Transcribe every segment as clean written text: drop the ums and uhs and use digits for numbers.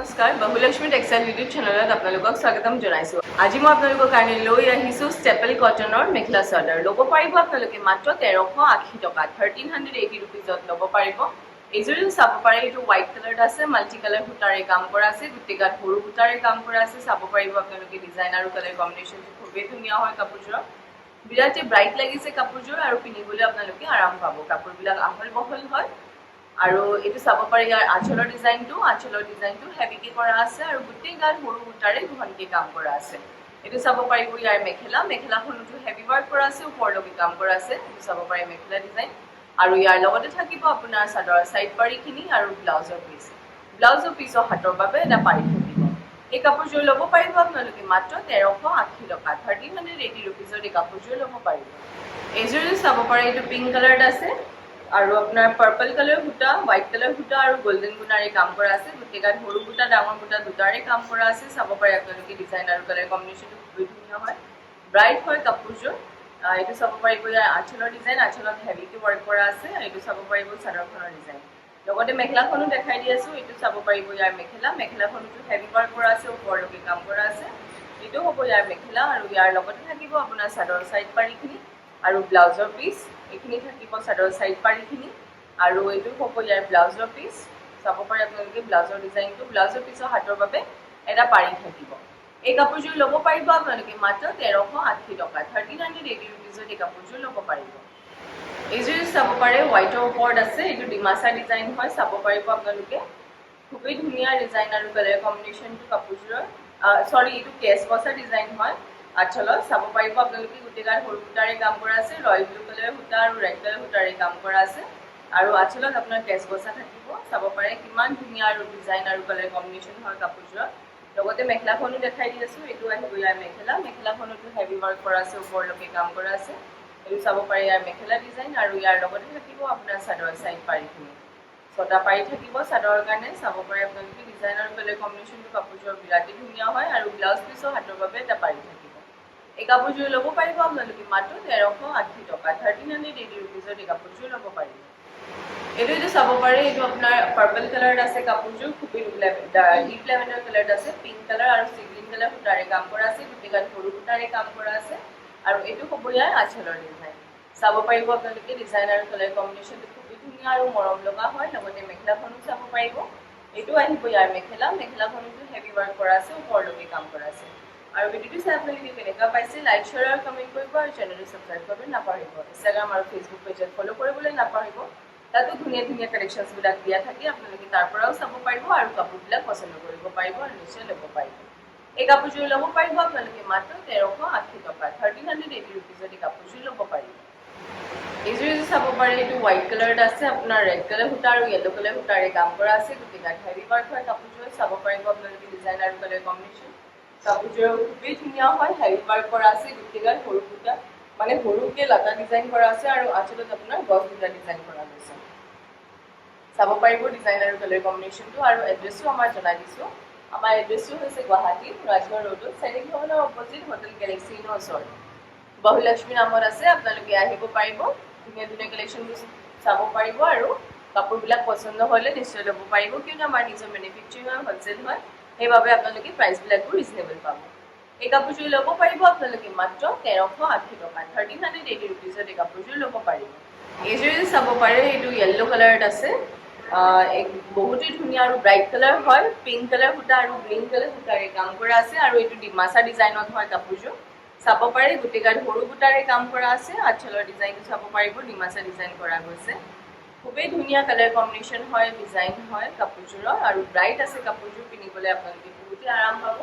নমস্কাৰ বহুলক্ষ্মী textile YouTube চেনেলত আপোনালোকক স্বাগতম জনাইছোঁ। আজি মই আপোনালোকৰ কাৰণে লৈ আহিছোঁ ষ্টেপল কটনৰ মেখেলা চাদৰ। ল'ব পাৰিব আপোনালোকে মাত্ৰ 1380 টকাত, 1380 ৰুপিজত ল'ব পাৰিব। এইযোৰো চাব পাৰে, এইটো হোৱাইট কালাৰত আছে, মাল্টি কালাৰ সূতাৰে কাম কৰা আছে, গোটেই গাত সৰু সূতাৰে কাম কৰা আছে। চাব পাৰিব আপোনালোকে ডিজাইন আৰু কালাৰ কম্বিনেশ্যনটো খুবেই ধুনীয়া হয়। কাপোৰযোৰৰ বিৰাটেই ব্ৰাইট লাগিছে কাপোৰযোৰ, আৰু পিন্ধিবলৈ আপোনালোকে আৰাম পাব। কাপোৰবিলাক আহল বহল হয়। আৰু এইটো চাব পাৰে, ইয়াৰ আঁচলৰ ডিজাইনটো হেভিকে কৰা আছে আৰু গোটেই গাত সৰু সূতাৰে ঘনকে কাম কৰা আছে। এইটো চাব পাৰিব ইয়াৰ মেখেলাখনতো হেভি ৱাৰ্ক কৰা আছে, ওপৰলৈকে কাম কৰা আছে। এইটো চাব পাৰে মেখেলা ডিজাইন, আৰু ইয়াৰ লগতে থাকিব আপোনাৰ চাদৰ চাইড পাৰিখিনি আৰু ব্লাউজৰ পিছৰ হাতৰ বাবে এটা পাৰি থাকিব। এই কাপোৰযোৰ ল'ব পাৰিব আপোনালোকে মাত্ৰ 1380 টকাত, 1380 ৰুপিজত এই কাপোৰযোৰ ল'ব পাৰিব। এইযোৰ চাব পাৰে, এইটো পিংক কালাৰত আছে আৰু আপোনাৰ পাৰ্পল কালাৰ সূতা, হোৱাইট কালাৰ সূতা আৰু গল্ডেন গুণাৰে কাম কৰা আছে। গোটেই গাত সৰু সূতা ডাঙৰ সূতা দুটাৰে কাম কৰা আছে। চাব পাৰে আপোনালোকে ডিজাইন আৰু কালাৰ কম্বিনেশ্যনটো খুবেই ধুনীয়া হয়, ব্ৰাইট হয় কাপোৰযোৰ। এইটো চাব পাৰিব ইয়াৰ আঁচলৰ ডিজাইন, আঁচলত হেভিকে ৱৰ্ক কৰা আছে। এইটো চাব পাৰিব চাদৰখনৰ ডিজাইন, লগতে মেখেলাখনো দেখাই দি আছোঁ। এইটো চাব পাৰিব ইয়াৰ মেখেলাখনতো হেভি ৱৰ্ক কৰা আছে, ওপৰলৈকে কাম কৰা আছে। এইটো হ'ব ইয়াৰ মেখেলা, আৰু ইয়াৰ লগতে থাকিব আপোনাৰ চাদৰ চাইড পাৰিখিনি আৰু ব্লাউজৰ পিচ। এইখিনি থাকিব চাদৰ চাইড পাৰিখিনি, আৰু এইটো হ'ব ইয়াৰ ব্লাউজৰ পিচ। চাব পাৰে আপোনালোকে ব্লাউজৰ ডিজাইনটো, ব্লাউজৰ পিছৰ হাতৰ বাবে এটা পাৰি থাকিব। এই কাপোৰযোৰ ল'ব পাৰিব আপোনালোকে মাত্ৰ 1380 টকাত, 1380 ৰুপিজত এই কাপোৰযোৰ ল'ব পাৰিব। এইযোৰ চাব পাৰে হোৱাইটৰ ওপৰত আছে, এইটো ডিমাচা ডিজাইন হয়। চাব পাৰিব আপোনালোকে খুবেই ধুনীয়া ডিজাইন আৰু কালাৰ কম্বিনেশ্যনটো কাপোৰযোৰৰ। এইটো কেচ বচা ডিজাইন হয় আঁচলত। চাব পাৰিব আপোনালোকে গোটেই গাত সৰু সূতাৰে কাম কৰা আছে, ৰয়েল ব্লু কালাৰ সূতা আৰু ৰেড কালাৰ সূতাৰে কাম কৰা আছে, আৰু আঁচলত আপোনাৰ কেচ বচা থাকিব। চাব পাৰে কিমান ধুনীয়া আৰু ডিজাইন আৰু কালাৰ কম্বিনেশ্যন হয় কাপোৰযোৰত। লগতে মেখেলাখনো দেখাই দি আছোঁ। এইটো আহিব ইয়াৰ মেখেলাখনতো হেভি ৱৰ্ক কৰা আছে, ওপৰলৈকে কাম কৰা আছে। এইটো চাব পাৰে ইয়াৰ মেখেলা ডিজাইন, আৰু ইয়াৰ লগতে থাকিব আপোনাৰ চাদৰ চাইড পাৰিখিনি, 6টা পাৰি থাকিব চাদৰৰ কাৰণে। চাব পাৰে আপোনালোকে ডিজাইন আৰু কালাৰ কম্বিনেশ্যনটো কাপোৰযোৰৰ বিৰাটেই ধুনীয়া হয়, আৰু ব্লাউজ পিছৰ হাতৰ বাবে এটা পাৰি থাকিব। এই কাপোৰযোৰ ল'ব পাৰিব আপোনালোকে মাত্ৰ 1380 টকাত, 1380 ৰুপিজত এই কাপোৰযোৰ ল'ব পাৰিব। এইটো চাব পাৰে, এইটো আপোনাৰ পাৰ্পল কালাৰত আছে কাপোৰযোৰ, খুবেই ডিপ লেভেণ্ডাৰ কালাৰত আছে। পিংক কালাৰ আৰু চি গ্ৰীণ কালাৰ সূতাৰে কাম কৰা আছে, গোটেই গাত সৰু সূতাৰে কাম কৰা আছে, আৰু এইটো হ'ব ইয়াৰ আঁচলৰ ডিজাইন। চাব পাৰিব আপোনালোকে ডিজাইন আৰু কালাৰ কম্বিনেশ্যনটো খুবেই ধুনীয়া আৰু মৰম লগা হয়। লগতে মেখেলাখনো চাব পাৰিব, এইটো আহিব ইয়াৰ মেখেলাখনতো হেভি ৱৰ্ক কৰা আছে, ওপৰলৈকে কাম কৰা আছে। আৰু ভিডিঅ'টো চাই আপোনালোকে কেনেকুৱা পাইছে, লাইক শ্বেয়াৰ আৰু কমেণ্ট কৰিব, আৰু চেনেলটো ছাবস্ক্ৰাইব কৰিবলৈ নাপাহৰিব। ইনষ্টাগ্ৰাম আৰু ফেচবুক পেজত ফ'ল' কৰিবলৈ নাপাহৰিব। তাতো ধুনীয়া ধুনীয়া কালেকশ্যনছবিলাক দিয়া থাকে, আপোনালোকে তাৰ পৰাও চাব পাৰিব আৰু কাপোৰবিলাক পচন্দ কৰিব পাৰিব আৰু নিশ্চয় ল'ব পাৰিব। এই কাপোৰযোৰ ল'ব পাৰিব আপোনালোকে মাত্ৰ 1380 টকাত, 1380 ৰুপিজত এই কাপোৰযোৰ ল'ব পাৰিব। এইযোৰ চাব পাৰে, এইটো হোৱাইট কালাৰত আছে, আপোনাৰ ৰেড কালাৰ সূতা আৰু য়েল্ল' কালাৰ সূতাৰে কাম কৰা আছে। গোটেই গাত হেভি ৱৰ্ক হয় কাপোৰযোৰ। চাব পাৰিব আপোনালোকে ডিজাইন আৰু কালাৰ কম্বিনেশ্যন, কাপোৰযোৰ খুবেই ধুনীয়া হয়, হেভি ৱৰ্ক কৰা আছে। গোটেই গাত সৰু সূতা, মানে সৰুকে লতা ডিজাইন কৰা আছে, আৰু আঁচলত আপোনাৰ গছ দুটা ডিজাইন কৰা হৈছে। চাব পাৰিব ডিজাইন আৰু কালাৰ কম্বিনেশ্যনটো, আৰু এড্ৰেছটো আমাৰ জনাই দিছোঁ। আমাৰ এড্ৰেছটো হৈছে গুৱাহাটী ৰাজগড় ৰোডত, চাইনিক ভৱনৰ অপজিট হোটেল গেলেক্সি ইনৰ ওচৰত বহুলক্ষ্মী নামত আছে। আপোনালোকে আহিব পাৰিব, ধুনীয়া ধুনীয়া কালেকশ্যনবোৰ চাব পাৰিব, আৰু কাপোৰবিলাক পচন্দ হ'লে নিশ্চয় ল'ব পাৰিব, কিয়নো আমাৰ নিজৰ মেনুফেকচাৰিং আৰু হ'লচেল হয়, সেইবাবে আপোনালোকে প্ৰাইচবিলাকো ৰিজনেবল পাব। এই কাপোৰযোৰ ল'ব পাৰিব আপোনালোকে মাত্ৰ 1380 টকাত, 1380 ৰুপিজত এই কাপোৰযোৰ ল'ব পাৰিব। এইযোৰ চাব পাৰে, এইটো য়েল্ল' কালাৰত আছে, বহুতেই ধুনীয়া আৰু ব্ৰাইট কালাৰ হয়। পিংক কালাৰ সূতা আৰু গ্ৰীণ কালাৰ সূতাৰে কাম কৰা আছে, আৰু এইটো ডিমাচা ডিজাইনত হয় কাপোৰযোৰ। চাব পাৰে গোটেই গাত সৰু সূতাৰে কাম কৰা আছে। আঁচলৰ ডিজাইনটো চাব পাৰিব, ডিমাচা ডিজাইন কৰা গৈছে। খুবেই ধুনীয়া কালাৰ কম্বিনেশ্যন হয়, ডিজাইন হয় কাপোৰযোৰৰ, আৰু ব্ৰাইট আছে কাপোৰযোৰ। পিন্ধিবলৈ আপোনালোকে বহুতেই আৰাম পাব,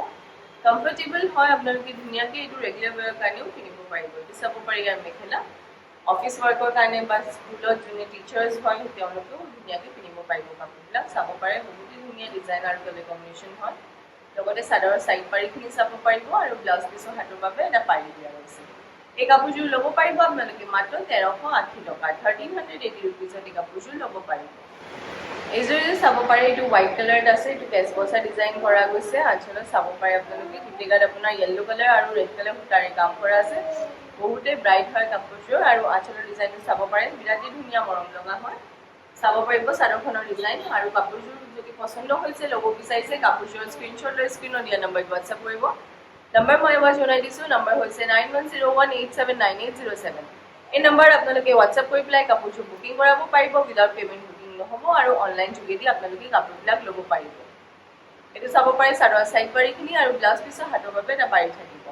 কমফৰ্টেবল হয়। আপোনালোকে ধুনীয়াকৈ এইটো ৰেগুলাৰ ৱেৰৰ কাৰণেও কিনিব পাৰিব। এইটো চাব পাৰি ইয়াৰ মেখেলা, অফিচ ৱৰ্কৰ কাৰণে বা স্কুলত যোনে টিচাৰ্ছ হয় তেওঁলোকেও ধুনীয়াকৈ পিন্ধিব পাৰিব কাপোৰবিলাক। চাব পাৰে বহুতেই ধুনীয়া ডিজাইন আৰু কালাৰ কম্বিনেশ্যন হয়। লগতে চাদৰৰ চাইড পাৰিখিনি চাব পাৰিব, আৰু ব্লাউজ পিছৰ হাতৰ বাবে এটা পাৰি দিয়া হৈছে। এই কাপোৰযোৰ ল'ব পাৰিব আপোনালোকে মাত্ৰ 1380 টকাত, 1380 ৰুপিজত এই কাপোৰযোৰ ল'ব পাৰিব। এইযোৰ চাব পাৰে, এইটো হোৱাইট কালাৰত আছে, এইটো কেচ বচা ডিজাইন কৰা গৈছে। আঁচলত চাব পাৰে আপোনালোকে গোটেই গাত আপোনাৰ য়েল্ল' কালাৰ আৰু ৰেড কালাৰ সূতাৰে কাম কৰা আছে। বহুতেই ব্ৰাইট হয় কাপোৰযোৰ, আৰু আঁচলৰ ডিজাইনটো চাব পাৰে, বিৰাটেই ধুনীয়া মৰম লগা হয়। চাব পাৰিব চাদৰখনৰ ডিজাইন আৰু কাপোৰযোৰ যদি পছন্দ হৈছে ল'ব বিচাৰিছে কাপোৰযোৰৰ স্ক্ৰীনশ্বট লৈ স্ক্ৰীনত দিয়া নম্বৰত হোৱাটছআপ কৰিব। নম্বৰ মই এবাৰ জনাই দিছোঁ, নম্বৰ হৈছে 9101879807। এই নম্বৰত আপোনালোকে হোৱাটছআপ কৰি পেলাই কাপোৰযোৰ বুকিং কৰাব পাৰিব। উইদাউট পে'মেণ্ট বুকিং নহ'ব আৰু অনলাইন যোগেদি আপোনালোকে কাপোৰবিলাক ল'ব পাৰিব। এইটো চাব পাৰে চাদৰ চাইড পাৰিখিনি আৰু ব্লাউজ পিছৰ হাতৰ বাবে এটা পাৰি থাকিব।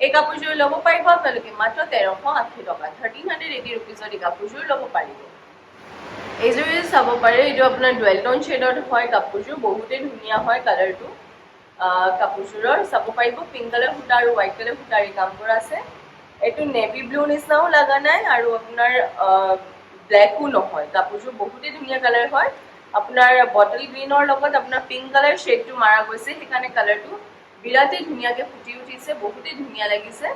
এই কাপোৰযোৰ ল'ব পাৰিব আপোনালোকে মাত্ৰ 1380 টকা, 1380 ৰুপিজত এই কাপোৰযোৰ ল'ব পাৰিব। এইযোৰ চাব পাৰে, এইটো আপোনাৰ ডুৱেল টোন শ্বেডত হয় কাপোৰযোৰ, বহুতেই ধুনীয়া হয় কালাৰটো কাপোৰযোৰৰ। চাব পাৰিব পিংক কালাৰ সূতা আৰু হোৱাইট কালাৰ সূতাৰে কাম কৰা আছে। এইটো নেভি ব্লু নিচিনাও লগা নাই আৰু আপোনাৰ ব্লেকো নহয়। কাপোৰযোৰ বহুতেই ধুনীয়া কালাৰ হয়। আপোনাৰ বটল গ্ৰীণৰ লগত আপোনাৰ পিংক কালাৰ শ্বেডটো মাৰা গৈছে, সেইকাৰণে কালাৰটো বিৰাটেই ধুনীয়াকৈ ফুটি উঠিছে, বহুতেই ধুনীয়া লাগিছে।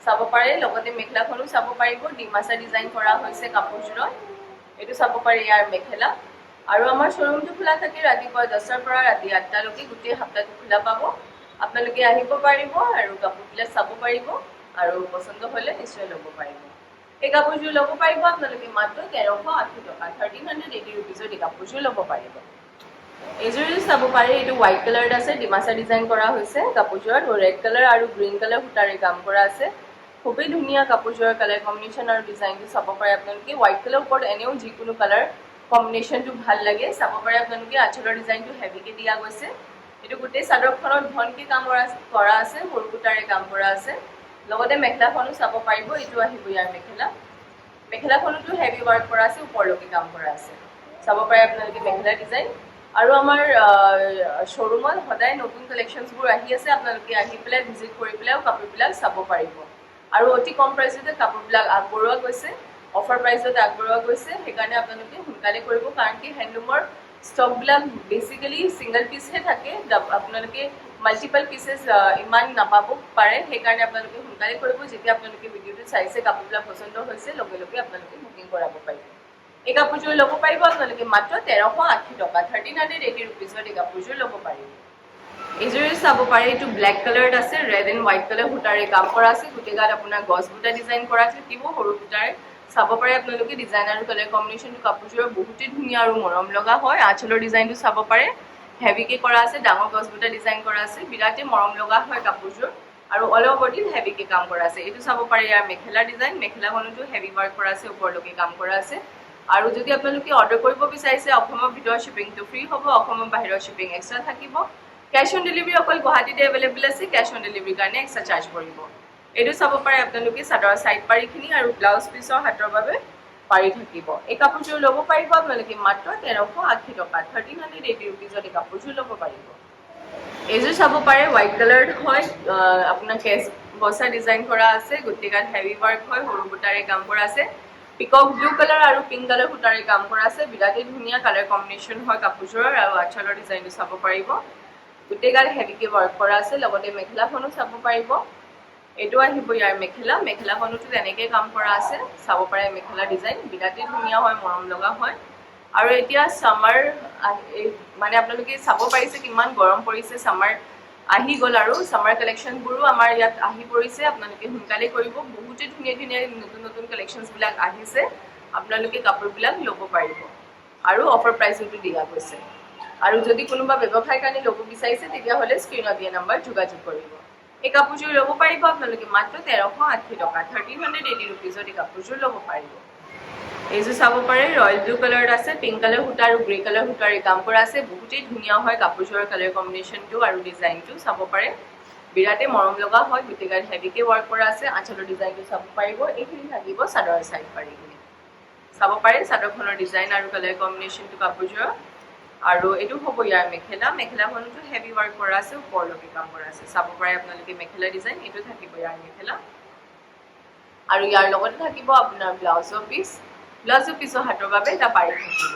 চাব পাৰে, লগতে মেখেলাখনো চাব পাৰিব, ডিমাচা ডিজাইন কৰা হৈছে কাপোৰযোৰত। এইটো চাব পাৰে ইয়াৰ মেখেলা। আৰু আমাৰ শ্ব'ৰুমটো খোলা থাকে ৰাতিপুৱা 10টাৰ পৰা ৰাতি 8টালৈকে, গোটেই সপ্তাহটো খোলা পাব। আপোনালোকে আহিব পাৰিব আৰু কাপোৰবিলাক চাব পাৰিব আৰু পচন্দ হ'লে নিশ্চয় ল'ব পাৰিব। এই কাপোৰযোৰ ল'ব পাৰিব আপোনালোকে মাত্ৰ 1380 টকা, 1380 ৰুপিজত এই কাপোৰযোৰ ল'ব পাৰিব। এইযোৰ চাব পাৰে, এইটো হোৱাইট কালাৰত আছে, ডিমাচা ডিজাইন কৰা হৈছে কাপোৰযোৰত। ৰেড কালাৰ আৰু গ্ৰীণ কালাৰ সূতাৰে কাম কৰা আছে। খুবেই ধুনীয়া কাপোৰযোৰৰ কালাৰ কম্বিনেশ্যন আৰু ডিজাইনটো চাব পাৰে আপোনালোকে। হোৱাইট কালাৰ ওপৰত এনেও যিকোনো কালাৰ কম্বিনেশ্যনটো ভাল লাগে। চাব পাৰে আপোনালোকে আঁচলৰ ডিজাইনটো হেভিকৈ দিয়া গৈছে। এইটো গোটেই চাদৰখনত ঘনকৈ কাম কৰা আছে, সৰু সূতাৰে কাম কৰা আছে। লগতে মেখেলাখনো চাব পাৰিব, এইটো আহিব ইয়াৰ মেখেলা। মেখেলাখনতো হেভি ৱাৰ্ক কৰা আছে, ওপৰলৈকে কাম কৰা আছে। চাব পাৰে আপোনালোকে মেখেলা ডিজাইন। আৰু আমাৰ শ্ব'ৰুমত সদায় নতুন কালেকশ্যনছবোৰ আহি আছে, আপোনালোকে আহি পেলাই ভিজিট কৰি পেলাইও কাপোৰবিলাক চাব পাৰিব। আৰু অতি কম প্ৰাইচতে কাপোৰবিলাক আগবঢ়োৱা গৈছে, অফাৰ প্ৰাইচত আগবঢ়োৱা গৈছে। সেইকাৰণে আপোনালোকে সোনকালে কৰিব, কাৰণ কি হেণ্ডলুমৰ ষ্টকবিলাক বেচিকেলি ছিংগল পিচহে থাকে, আপোনালোকে মাল্টিপল পিচেছ ইমান নাপাব পাৰে। সেইকাৰণে আপোনালোকে সোনকালে কৰিব। যেতিয়া আপোনালোকে ভিডিঅ'টো চাইছে, কাপোৰবিলাক পচন্দ হৈছে, লগে লগে আপোনালোকে বুকিং কৰাব পাৰিব। এই কাপোৰযোৰ ল'ব পাৰিব আপোনালোকে মাত্ৰ 1380 টকা, 1380 ৰুপিজত এই কাপোৰযোৰ ল'ব পাৰিব। এইযোৰ চাব পাৰে, এইটো ব্লেক কালাৰত আছে, ৰেড এণ্ড হোৱাইট কালাৰ সূতাৰে কাম কৰা আছে। গোটেই গাত আপোনাৰ গছ বুটা ডিজাইন কৰা থাকিব সৰু সূতাৰে। চাব পাৰে আপোনালোকে ডিজাইন আৰু কালাৰ কম্বিনেশ্যনটো কাপোৰযোৰৰ বহুতেই ধুনীয়া আৰু মৰম লগা হয়। আঁচলৰ ডিজাইনটো চাব পাৰে, হেভিকৈ কৰা আছে, ডাঙৰ গছ বুটা ডিজাইন কৰা আছে, বিৰাটেই মৰম লগা হয় কাপোৰযোৰ। আৰু অল অভাৰ বডিত হেভিকৈ কাম কৰা আছে। এইটো চাব পাৰে ইয়াৰ মেখেলা ডিজাইন। মেখেলাখনতো হেভি ৱাৰ্ক কৰা আছে, ওপৰলৈকে কাম কৰা আছে। আৰু যদি আপোনালোকে অৰ্ডাৰ কৰিব বিচাৰিছে, অসমৰ ভিতৰত শ্বিপিংটো ফ্ৰী হ'ব, অসমৰ বাহিৰৰ শ্বিপিং এক্সট্ৰা থাকিব। কেছ অন ডেলিভাৰী অকল গুৱাহাটীতে এভেইলেবল আছে, কেছ অন ডেলিভাৰীৰ কাৰণে এক্সট্ৰা চাৰ্জ পৰিব। এইটো চাব পাৰে আপোনালোকে চাদৰ চাইড পাৰিখিনি আৰু ব্লাউজ পিছৰ হাতৰ বাবে পাৰি থাকিব। এই কাপোৰযোৰ ল'ব পাৰিব আপোনালোকে মাত্ৰ 1380 টকা, 1380 ৰুপিজত এই কাপোৰযোৰ ল'ব পাৰিব। এইযোৰ চাব পাৰে, হোৱাইট কালাৰত হয়, আপোনাৰ কেচ বচা ডিজাইন কৰা আছে, গোটেই গাত হেভি ৱাৰ্ক হয়, সৰু সূতাৰে কাম কৰা আছে। পিকক ব্লু কালাৰ আৰু পিংক কালাৰ সূতাৰে কাম কৰা আছে। বিৰাটেই ধুনীয়া কালাৰ কম্বিনেশ্যন হয় কাপোৰযোৰৰ। আৰু আঁচলৰ ডিজাইনটো চাব পাৰিব, গোটেই গাত হেভিকৈ ৱাৰ্ক কৰা আছে। লগতে মেখেলাখনো চাব পাৰিব, এইটো আহিব ইয়াৰ মেখেলা। মেখেলাখনতো তেনেকৈ কাম কৰা আছে। চাব পাৰে মেখেলা ডিজাইন, বিৰাটেই ধুনীয়া হয়, মৰম লগা হয়। আৰু এতিয়া ছামাৰ মানে আপোনালোকে চাব পাৰিছে কিমান গৰম পৰিছে। ছামাৰ আহি গ'ল আৰু ছামাৰ কালেকশ্যনবোৰো আমাৰ ইয়াত আহি পৰিছে। আপোনালোকে সোনকালে কৰিব, বহুতেই ধুনীয়া ধুনীয়া নতুন নতুন কালেকশ্যনছবিলাক আহিছে। আপোনালোকে কাপোৰবিলাক ল'ব পাৰিব আৰু অফাৰ প্ৰাইচতো দিয়া গৈছে। আৰু যদি কোনোবা ব্যৱসায়ৰ কাৰণে ল'ব বিচাৰিছে, তেতিয়াহ'লে স্ক্ৰীনত দিয়া নম্বৰ যোগাযোগ কৰিব। এই কাপোৰযোৰ ল'ব পাৰিব আপোনালোকে মাত্ৰ 1380 টকা, 1380 ৰুপিজত এই কাপোৰযোৰ ল'ব পাৰিব। এইযোৰ চাব পাৰে, ৰয়েল ব্লু কালাৰত আছে, পিংক কালাৰ সূতা আৰু গ্ৰে কালাৰ সূতাৰে কাম কৰা আছে। বহুতেই ধুনীয়া হয় কাপোৰযোৰৰ কালাৰ কম্বিনেশ্যনটো আৰু ডিজাইনটো চাব পাৰে, বিৰাটেই মৰম লগা হয়। গোটেই গাত হেভিকৈ ৱাৰ্ক কৰা আছে। আঁচলৰ ডিজাইনটো চাব পাৰিব। এইখিনি থাকিব চাদৰ চাইড পাৰিখিনি। চাব পাৰে চাদৰখনৰ ডিজাইন আৰু কালাৰ কম্বিনেশ্যনটো কাপোৰযোৰৰ। আৰু এইটো হ'ব ইয়াৰ মেখেলা। মেখেলাখনতো হেভি ৱাৰ্ক কৰা আছে, ওপৰলৈকে কাম কৰা আছে। চাব পাৰে আপোনালোকে মেখেলা ডিজাইন। এইটো থাকিব ইয়াৰ মেখেলা। আৰু ইয়াৰ লগতে থাকিব আপোনাৰ ব্লাউজৰ পিচ। ব্লাউজৰ পিছৰ হাতৰ বাবে এটা পাৰি থাকিব।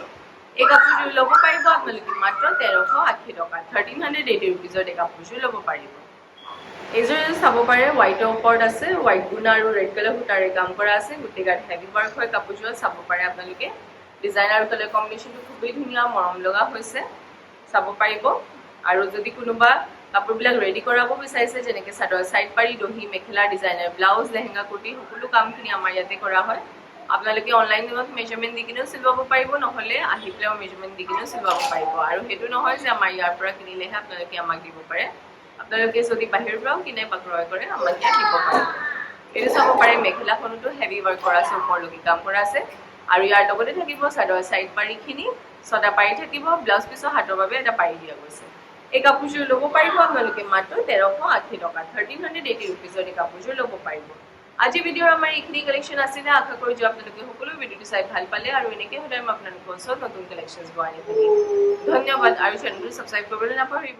এই কাপোৰযোৰ ল'ব পাৰিব আপোনালোকে মাত্ৰ 1380 টকা, 1380 ৰুপিজত এই কাপোৰযোৰ ল'ব পাৰিব। এইযোৰ চাব পাৰে, হোৱাইটৰ ওপৰত আছে, হোৱাইট গুণ আৰু ৰেড কালাৰ সূতাৰে কাম কৰা আছে। গোটেই গাত হেভি ৱাৰ্ক হয় কাপোৰযোৰত। চাব পাৰে আপোনালোকে ডিজাইন আৰু কালাৰ কম্বিনেশ্যনটো খুবেই ধুনীয়া, মৰম লগা হৈছে। চাব পাৰিব। আৰু যদি কোনোবা কাপোৰবিলাক ৰেডি কৰাব বিচাৰিছে, যেনেকৈ চাদৰ চাইড পাৰি, দহি, মেখেলা, ডিজাইনাৰ ব্লাউজ, লেহেংগা, কুৰ্তি, সকলো কামখিনি আমাৰ ইয়াতে কৰা হয়। আপোনালোকে অনলাইনত মেজাৰমেণ্ট দি কিনেও চিলৱাব পাৰিব, নহ'লে আহি পেলাই মেজাৰমেণ্ট দি কিনেও চিলৱাব পাৰিব। আৰু সেইটো নহয় যে আমাৰ ইয়াৰ পৰা কিনিলেহে আপোনালোকে আমাক দিব পাৰে, আপোনালোকে যদি বাহিৰৰ পৰাও কিনে বা ক্ৰয় কৰে আমাক ইয়াত দিব পাৰিব। এইটো চাব পাৰে মেখেলাখনতো হেভি ৱৰ্ক কৰা আছে, ওপৰলৈকে কাম কৰা আছে। আৰু ইয়াৰ লগতে থাকিব চাদৰ চাইড পাৰিখিনি, ছটা পাৰি থাকিব, ব্লাউজ পিছৰ হাতৰ বাবে এটা পাৰি দিয়া গৈছে। এই কাপোৰযোৰ ল'ব পাৰিব আপোনালোকে মাত্ৰ 1380 টকাত, 1380 ৰুপিজত এই কাপোৰযোৰ ল'ব পাৰিব। আজি ভিডিঅ'ৰ আমাৰ এইখিনি কালেকশ্যন আছিলে। আশা কৰিছোঁ আপোনালোকে সকলো ভিডিঅ'টো চাই ভাল পালে, আৰু এনেকৈ সদায় মই আপোনালোকৰ ওচৰত নতুন কালেকশ্যনছ আনি থাকিম। ধন্যবাদ, আৰু চেনেলটো ছাবস্ক্ৰাইব কৰিবলৈ নাপাহৰিব।